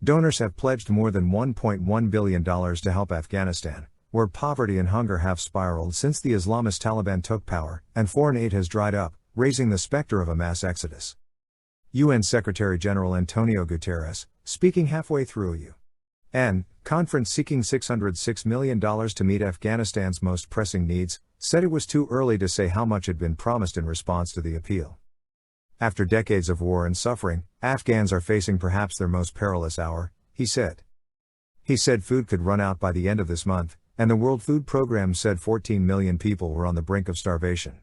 Donors have pledged more than $1.1 billion to help Afghanistan, where poverty and hunger have spiraled since the Islamist Taliban took power, and foreign aid has dried up, raising the specter of a mass exodus. UN Secretary-General Antonio Guterres, speaking halfway through a UN conference seeking $606 million to meet Afghanistan's most pressing needs, said it was too early to say how much had been promised in response to the appeal. After decades of war and suffering, Afghans are facing perhaps their most perilous hour, he said. He said food could run out by the end of this month, and the World Food Programme said 14 million people were on the brink of starvation.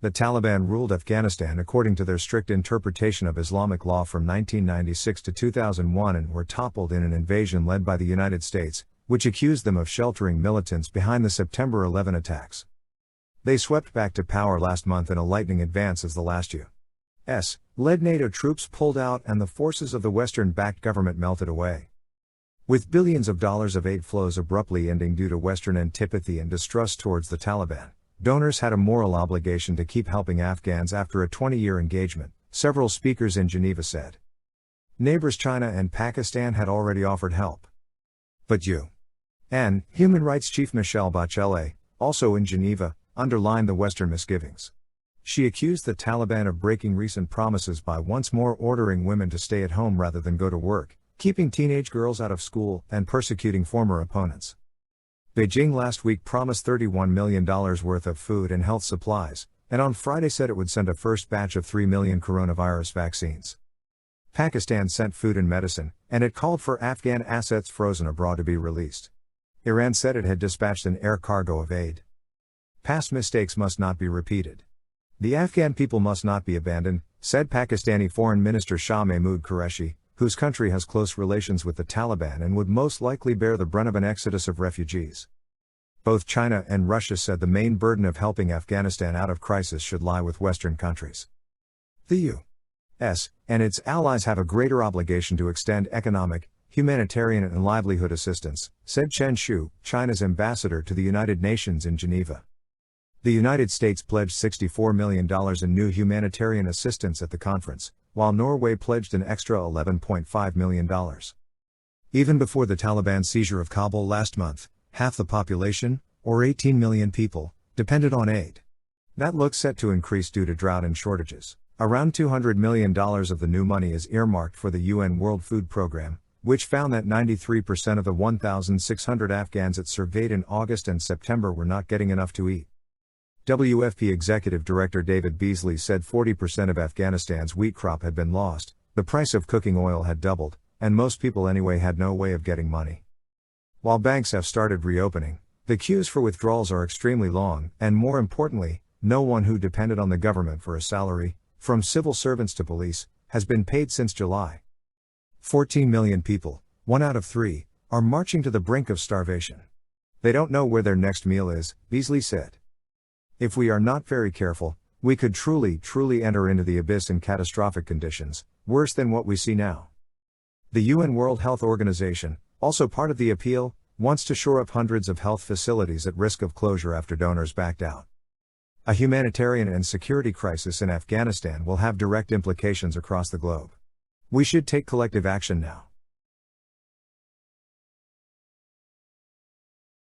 The Taliban ruled Afghanistan according to their strict interpretation of Islamic law from 1996 to 2001 and were toppled in an invasion led by the United States, which accused them of sheltering militants behind the September 11 attacks. They swept back to power last month in a lightning advance as the last U.S.-led NATO troops pulled out and the forces of the Western-backed government melted away. With billions of dollars of aid flows abruptly ending due to Western antipathy and distrust towards the Taliban, donors had a moral obligation to keep helping Afghans after a 20-year engagement, several speakers in Geneva said. Neighbors China and Pakistan had already offered help. But UN Human Rights Chief Michelle Bachelet, also in Geneva, underlined the Western misgivings. She accused the Taliban of breaking recent promises by once more ordering women to stay at home rather than go to work, keeping teenage girls out of school, and persecuting former opponents. Beijing last week promised $31 million worth of food and health supplies, and on Friday said it would send a first batch of 3 million coronavirus vaccines. Pakistan sent food and medicine, and it called for Afghan assets frozen abroad to be released. Iran said it had dispatched an air cargo of aid. Past mistakes must not be repeated. The Afghan people must not be abandoned, said Pakistani Foreign Minister Shah Mahmood Qureshi, whose country has close relations with the Taliban and would most likely bear the brunt of an exodus of refugees. Both China and Russia said the main burden of helping Afghanistan out of crisis should lie with Western countries. The U.S. and its allies have a greater obligation to extend economic, humanitarian and livelihood assistance, said Chen Shu, China's ambassador to the United Nations in Geneva. The United States pledged $64 million in new humanitarian assistance at the conference, while Norway pledged an extra $11.5 million. Even before the Taliban seizure of Kabul last month, half the population, or 18 million people, depended on aid. That looks set to increase due to drought and shortages. Around $200 million of the new money is earmarked for the UN World Food Programme, which found that 93% of the 1,600 Afghans it surveyed in August and September were not getting enough to eat. WFP Executive Director David Beasley said 40% of Afghanistan's wheat crop had been lost, the price of cooking oil had doubled, and most people anyway had no way of getting money. While banks have started reopening, the queues for withdrawals are extremely long, and more importantly, no one who depended on the government for a salary, from civil servants to police, has been paid since July. 14 million people, 1 out of 3, are marching to the brink of starvation. They don't know where their next meal is, Beasley said. If we are not very careful, we could truly enter into the abyss in catastrophic conditions, worse than what we see now. The UN World Health Organization, also part of the appeal, wants to shore up hundreds of health facilities at risk of closure after donors backed out. A humanitarian and security crisis in Afghanistan will have direct implications across the globe. We should take collective action now.